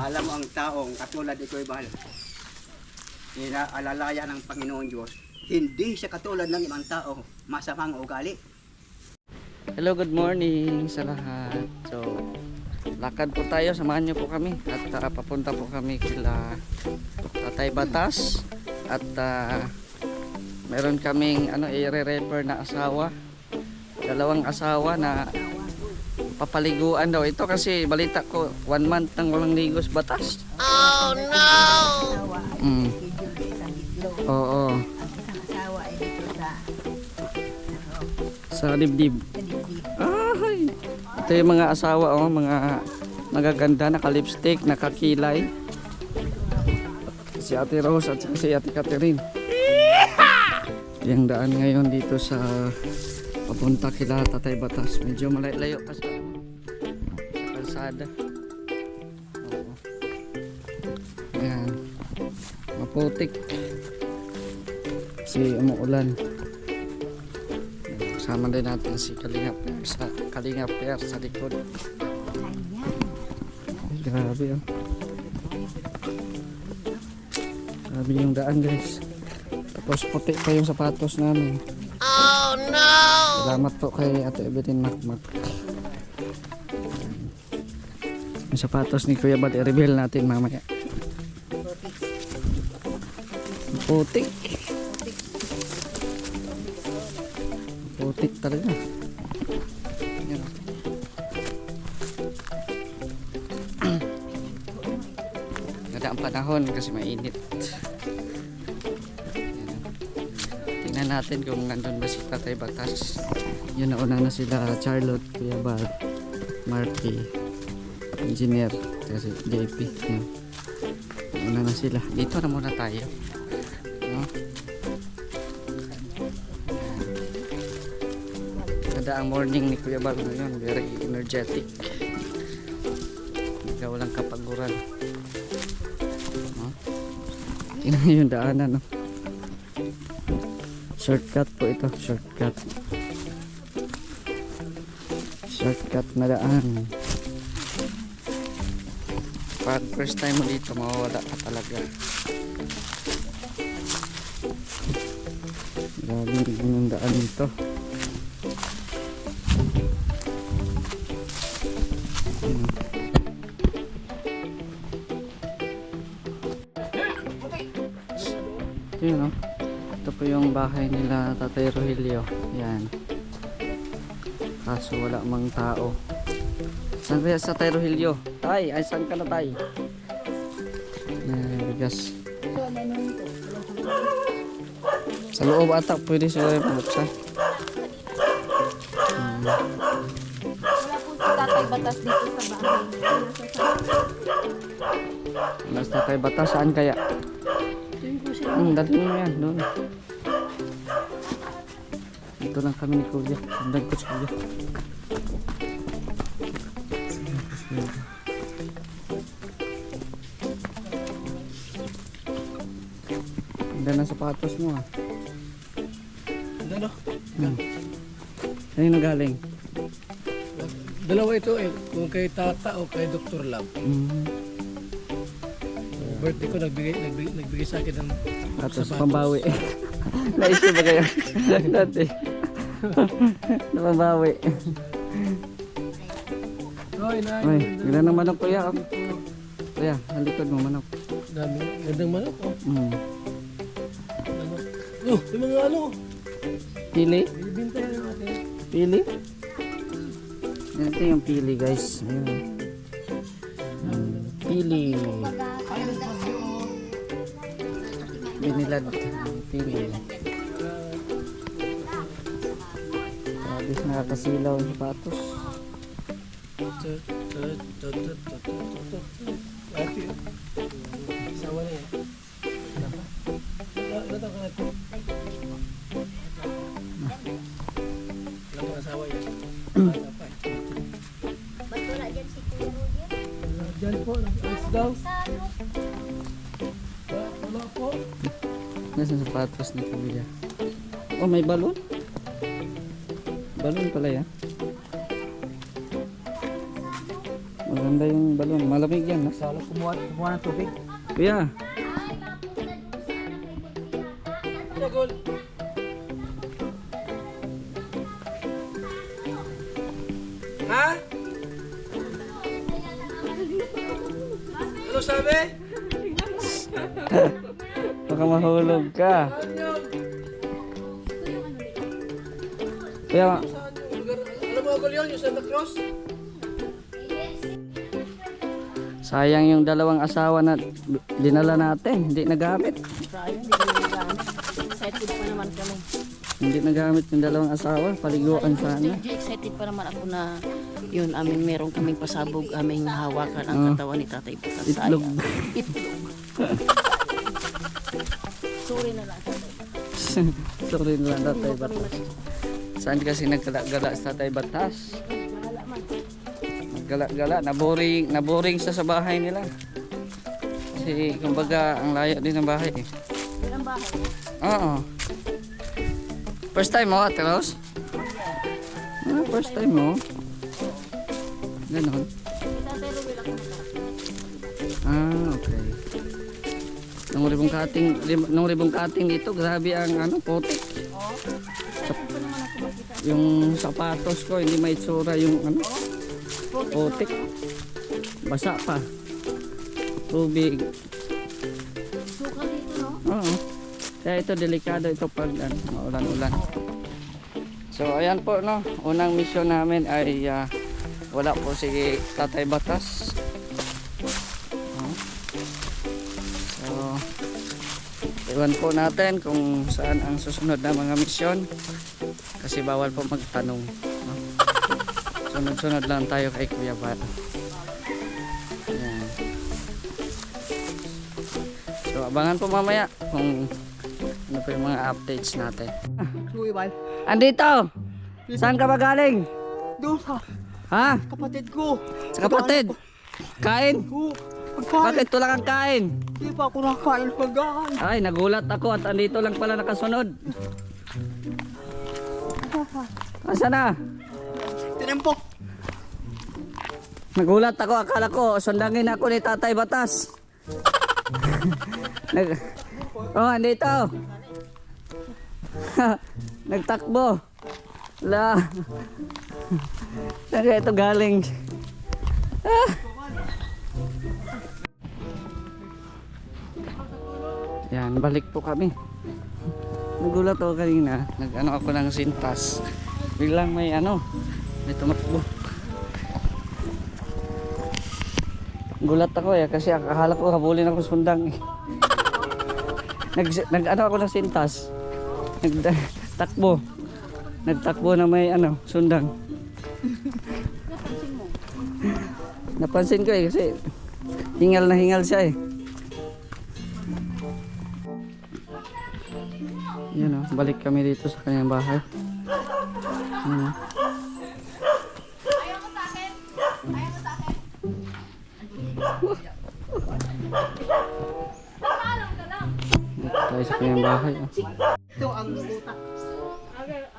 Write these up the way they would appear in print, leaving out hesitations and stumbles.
Alam mo ang taong katulad ni Kuya Bal, inaalalaya ng Panginoon Diyos, hindi siya katulad ng ibang tao, masamang ugali. Hello, good morning sa lahat. So, lakad po tayo, samahan niyo po kami at papunta po kami kila Tatay Batas at meron kaming i-refer na asawa, dalawang asawa na papaliguan daw ito kasi balita ko 1 month nang walang ligos Batas. Oh no! Oo. Ang isang asawa ay dito Sa dibdib. dibdib. Ay. Ito yung mga asawa, mga magaganda, naka-lipstick, nakakilay. Si Ate Rose at si Ate Catherine. Yung daan ngayon dito sa papunta kila Tatay Batas. Medyo malayo kasi sa kalsada. Oo. Ayan. Maputik. Kasi umuulan. Kasama din natin si Kalinga Per sa likod. Grabe oh. Grabe yung daan guys. Tapos puti pa yung sapatos namin. Oh no! Salamat po kay Ate Evelyn Makmak. Yung sapatos ni Kuya Bal i-reveal natin mamaya. Putik. Putik talaga. Yan. Ganda ang panahon kasi mainit. Yan. Tingnan natin kung nandun ba si Tatay Batas. Yun, nauna na sila Charlotte, Kuya Bal, Marky, Engineer, kasi JP. Yan. Nauna na sila. Dito na muna tayo. No? Ganda ang morning ni Kuya Bal ngayon, very energetic. Walang kapaguran. No? Tingnan yung daanan, no? Shortcut po ito, shortcut. Shortcut na daan. Pag first time mo dito, mawawala ka talaga. Grabe yung daan dito. Yun, no? Ito po yung bahay nila Tatay Rogelio. Yan. Kaso wala mang tao. Saan kaya sa Tatay Rogelio? Tay, ay saan ka na tay? Bigas. Sa loob ata pwede sila pumuksan. Wala po si Tatay Batas dito sa bahay. Mas Tatay Batas, saan kaya? Dali mo yan, doon. Dito lang kami ni Kuya. Sundan ko si Kuya. Ganda ng sapatos mo ah. Ano? Saan yung nagaling? Dalawa ito eh, kung kay Tata o kay Dr. Lab. Birthday ko nagbigay sa akin ng Sapatos pambawi. Naisip ba kayo? Dati. Napambawi. Hoy, Ay, ganda ng manok Kuya. Oh. Kuya, ang likod mo manok. dami. Gandang manok oh. Ano? Oh, yung mga ano. Pili? Binibinta yan natin. Pili? Ito yung pili guys. Ayun. Pili. Binilad. Pili. Habis nakakasilaw yung sapatos. Ate, sawa na yan. Ilan taon ka na ito? Ilan taon asawa yan? Wala pa eh. Ba't wala dyan si Kuya Rudy? Diyan po, nag-ice daw. Wala po. Nasaan sapatos ni Kuya? Oh, may balon? Balon pala yan. Maganda yung balon. Malamig yan. Ha? Salo kumuha ng tubig. Kuya. Ha? Ano sabi? Baka mahulog ka. Kuya, Alam mo ako yun, yung Santa Cruz? sayang yung dalawang asawa na dinala natin. Hindi nagamit. Sayang, hindi kami nagamit. Excited pa naman kami. Hindi nagamit yung dalawang asawa. Paliguan sana. Excited pa naman ako na yun, meron kaming pasabog, aming hawakan ang katawan ni Tatay Batas. Itlog. Itlog. Sorry na lang, Tatay. Sorry na lang, Tatay Batas. Saan kasi naggala-gala sa Tatay Batas? Gala-gala, naboring sa bahay nila. Kasi kumbaga ang layo din ng bahay eh. Ilang bahay? Oo. First time mo, Ate Rose? First time mo? Ganon. Tatay Ruel ako na. Okay. Nung ribong cutting dito, grabe ang putik. Yung sapatos ko, hindi may itsura yung putik. Basa pa. Tubig. Sukal dito, no? Oo. Kaya ito delikado ito pag maulan-ulan. So ayan po no, unang mission namin ay wala po si Tatay Batas. So iwan po natin kung saan ang susunod na mga misyon kasi bawal po magtanong. No? Sunod-sunod lang tayo kay Kuya Bar. Ayan. So abangan po mamaya kung ano po yung mga updates natin. Kuya Bal. Andito! Saan ka ba galing? Doon sa Ha? kapatid ko. Sa kapatid? Kain? Ko. Pagkain. Bakit tulak ang kain? Hindi pa ako nakain ng pagkain. Ay, nagulat ako at andito lang pala nakasunod. Asa na? Tinempo. Nagulat ako, akala ko sundangin ako ni Tatay Batas. Andito. Nagtakbo. La. Saan kaya ito galing? Yan, balik po kami. Nagulat ako kanina. Nag-ano ako ng sintas. Biglang may may tumakbo. Gulat ako kasi akala ko habulin ako sundang eh. Nag-ano ako ng sintas. Nagtakbo. Nagtakbo na may sundang. Napansin ko kasi hingal na hingal siya eh. Yan balik kami dito sa kanyang bahay. Yan Dito tayo sa kanyang bahay. Ito ang utak.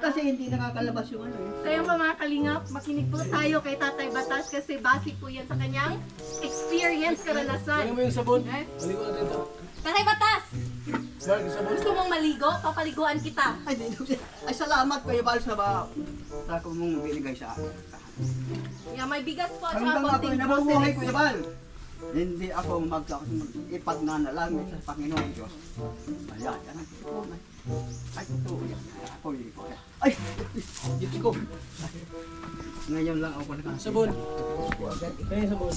Kasi hindi nakakalabas yung So yung mga kalingap, makinig po tayo kay Tatay Batas kasi basic po yan sa kanyang experience, karanasan. Ano mo yung sabon? Maligo natin ito. Tatay Batas, Mark, yung sabon. gusto mong maligo? Papaliguan kita. Ay, salamat Kuya Bal sa ko mong binigay sa akin. Yeah, may bigas po at Hanggang saka ako'y konting nabubuhay groceries. Kuya Bal. Hindi ako ipagnanalangin sa Panginoon Diyos. Ayan, yan ang totoo. Ay, totoo yan. Ay, Diyos ko. Ngayon lang ako nakasabon. Sabon. Ano yung sabon?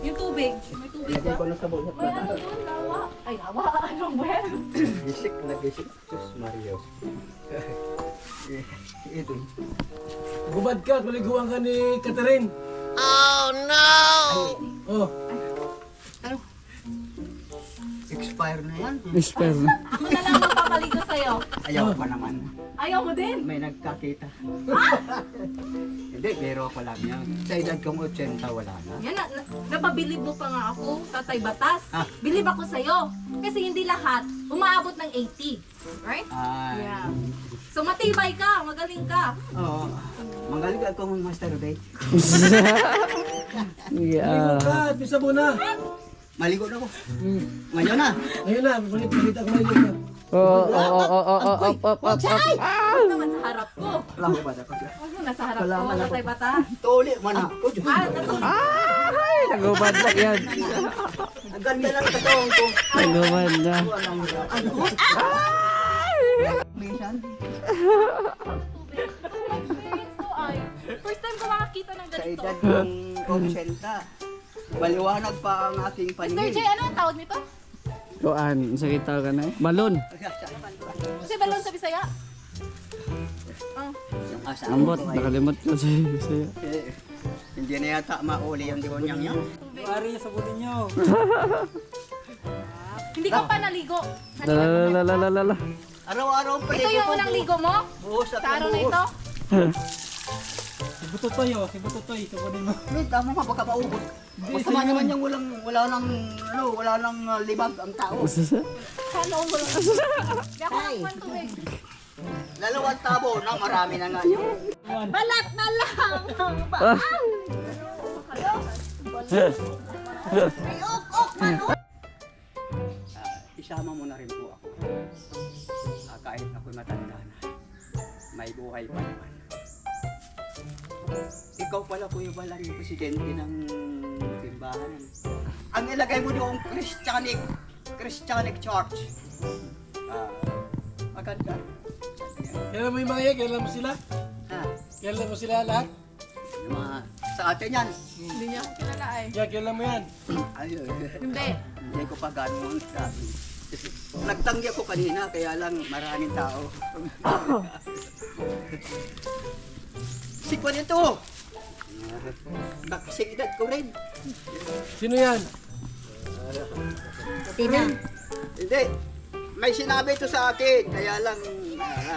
Yung tubig. May tubig Lagay ba? ko na sa buhat Wala na. doon, lawa. Ay, lawa. Anong well? Gisik na gisik. Diyos Mario. Ito. Gubad ka, maliguan ka ni Catherine. Oh, Oh, Ano? Expire na yan. Whisper na. Ako na lang magpapaligo sa'yo. Ayaw pa naman. Ayaw mo din? May nagkakita. Hindi, pero ako lang yan. Sa edad kong 80, wala na. Yan, napabilib mo pa nga ako, Tatay Batas. Ah. Bilib ako sa'yo. Kasi hindi lahat umaabot ng 80. Right? Ay. Yeah. So matibay ka, magaling ka. Oo. Magaling akong masturbate. Yeah. Ah, bisa mo na. Maligo na ako. Ngayon na. Ayun na, palit ako maligo na. Oh, up. Huwag naman sa harap ko. Wala ko ba ako dyan? Huwag mo na sa harap ko. Tatay batas. Tuli man ako dyan. Ay, nagubad na yan. Ang ganda ng katawang ko. Nagubad na. Minsan. First time ko makakita ng Sa ganito. edad ng 80, maliwanag pa ang aking Mr. paningin. J, ano ang tawag nito? Kuan, sa kita ka na eh. Balon. Kasi balon sa Bisaya. Yung asawa Ambot, ko ay nakalimot ko sa'yo. hindi na yata mauli yung dikonyang yan. Hindi ka pa naligo. Lalalala. Araw-araw pa Ito yung unang ligo mo? Buhos at Sa araw na buhos. ito? Si Bututoy, oh. Si Bututoy. Sabunin mo. Wait, tama ka, baka maubos. Masama naman yung wala nang libag ang tao. Sana mo lang. Hindi ako nakakuhan tubig. Lalawang tabo na marami na nga yun. Balat na lang! Isama mo na rin po ako. Kahit ako'y matanda na, may buhay pa naman. Ikaw pala Kuya Bal, ang presidente ng simbahan. Ang ilagay mo doon, Christianic Church. Maganda. Kailan mo yung mga yan? Kailan mo sila? Ha? Kailan mo sila lahat? Yung mga sa atin yan. Hindi niya ako kilala eh. Yeah, kailan mo yan? Ayun. Hindi. Hindi ko pa gano'n sabi. Nagtanggi ako kanina, kaya lang maraming tao. Sikwa nito! Bakasing edad ko rin. Sino yan? Hindi. May sinabi ito sa akin, kaya lang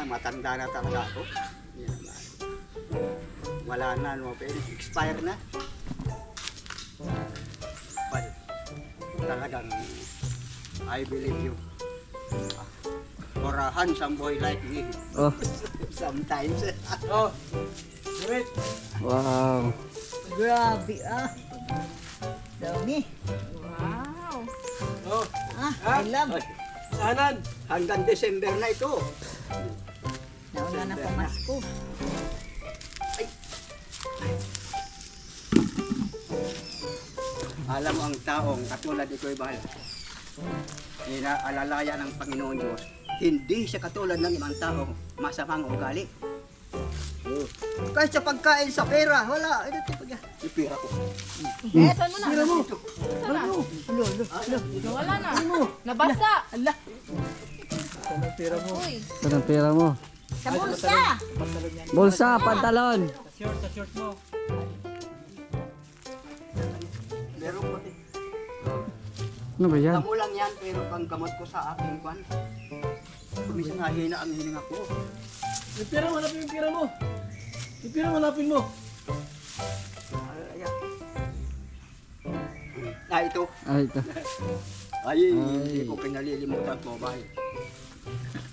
matanda na talaga ako. Yan naman. Wala na, no, expire na. But, talagang I believe you. For a handsome boy like me, Oh, sometimes. Oh. Wait. wow. Grabe ah. Dami. Wow. Oh. I love. Saanan? Hanggang December na ito. Nauna na pamasko. Alam mo ang taong katulad ito'y bahal. Inaalalaya ng Panginoon Diyos. Hindi siya katulad ng ibang tao masamang ugali. Kahit sa pagkain, sa pera, wala. Ito pa yan. Yung pera ko. Eh, saan mo na? Pera mo. Saan na? Wala na. Nabasa. Ala, Uy. Ito ang pera mo. sa bulsa. Bulsa, pantalon. Sa short mo. Meron ko din. Ano ba yan? Damo lang yan, pero pang gamot ko sa aking kwan. Kumisan hahina ang hininga ko. Yung pera mo, hanapin yung pera mo. Yung pera mo, hanapin mo. Ayan. Ito. Ay, ito. Ay, hindi ko pinalilimutan mo, bahay.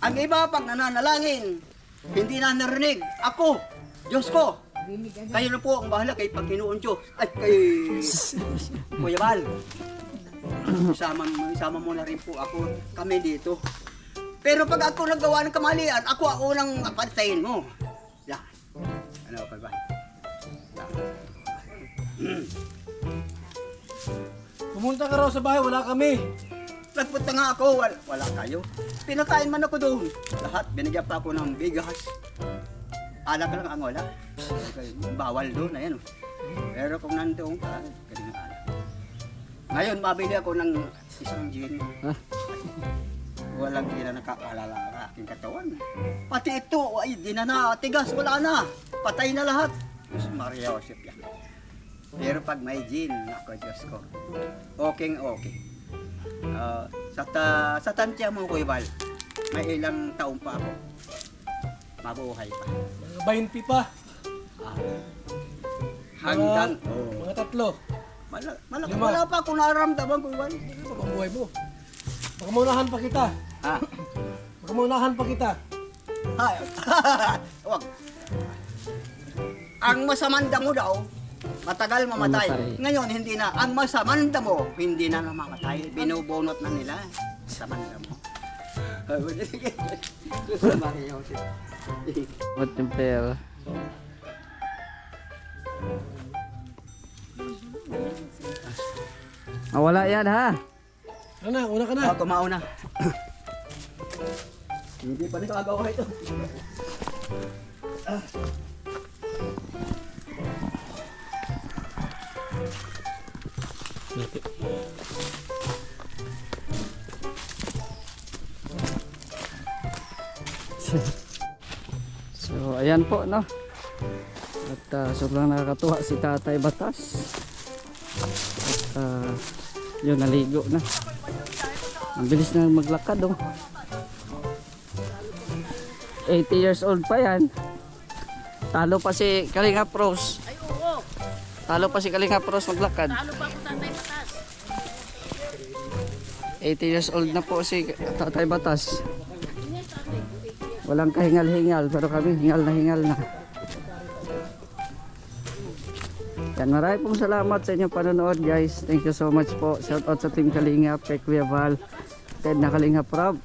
Ang iba pag nananalangin, hindi na narinig. Ako, Diyos ko. Kayo na po ang bahala kay Panginoon Diyos. Ay, kay Kuya Bal. Isama mo na rin po ako, kami dito. Pero pag ako naggawa ng kamalian, ako ang unang apartayin mo. Yan. Ano, Kuya Bal? Pumunta ka raw sa bahay, wala kami. Nagpunta nga ako, wala kayo. Pinakain man ako doon. Lahat, binigyan pa ako ng bigas. Alak lang ang wala. Bawal doon, ayan. Pero kung nandoon ka, ganun ang alak. Ngayon, mabili ako ng isang gin. Walang di na nakakaalala ang aking katawan. Pati ito, ay di na tigas, wala na. Patay na lahat. Diyos Maria Joseph yan. Pero pag may gin, ako Diyos ko, okay. Sa tansya mo, Kuya Bal, may ilang taon pa ako. Mabuhay pa. Mga 20 pa. Hanggang, Mga tatlo. wala pa akong nararamdaman, Kuya Bal. Ano ba ang buhay mo? Baka maunahan pa kita. Ha? Baka maunahan pa kita. Ay, wag. Ang masamanda mo daw, Matagal mamatay. Mamatay. Ngayon, hindi na. Ang masamang damo, hindi na namamatay. Binubunot na nila. Masamang damo. Sige. Susama niyo. What temper? Wala yan ha. Ano, una ka na. Oh, tumao na. Hindi pa nakagawa ito. So ayan po no. At sobrang nakakatuwa si Tatay Batas. At yun, naligo na. Ang bilis na maglakad oh. 80 years old pa yan. Talo pa si Kalinga Pros. Ay, oo. Talo pa si Kalinga Pros maglakad. Talo pa ako Tatay Batas. 80 years old na po si Tatay Batas. Walang kahingal-hingal pero kami hingal na. Yan, maraming pong salamat sa inyong panonood guys. Thank you so much po. Shout out sa Team Kalingap, kay Kuya Val, Ted na Kalingap Rob.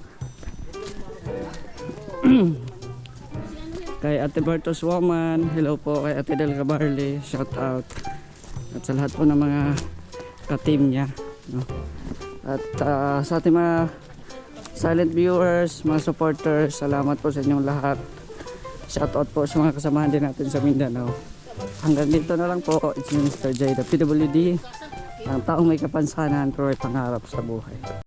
Kay Ate Bertos Woman, hello po kay Ate Del Cabarle, shout out. At sa lahat po ng mga ka-team niya. No? At sa ating mga silent viewers, mga supporters, salamat po sa inyong lahat. Shout out po sa mga kasamahan din natin sa Mindanao. Hanggang dito na lang po. It's me, Mr. J, the PWD, ang taong may kapansanan pero may pangarap sa buhay.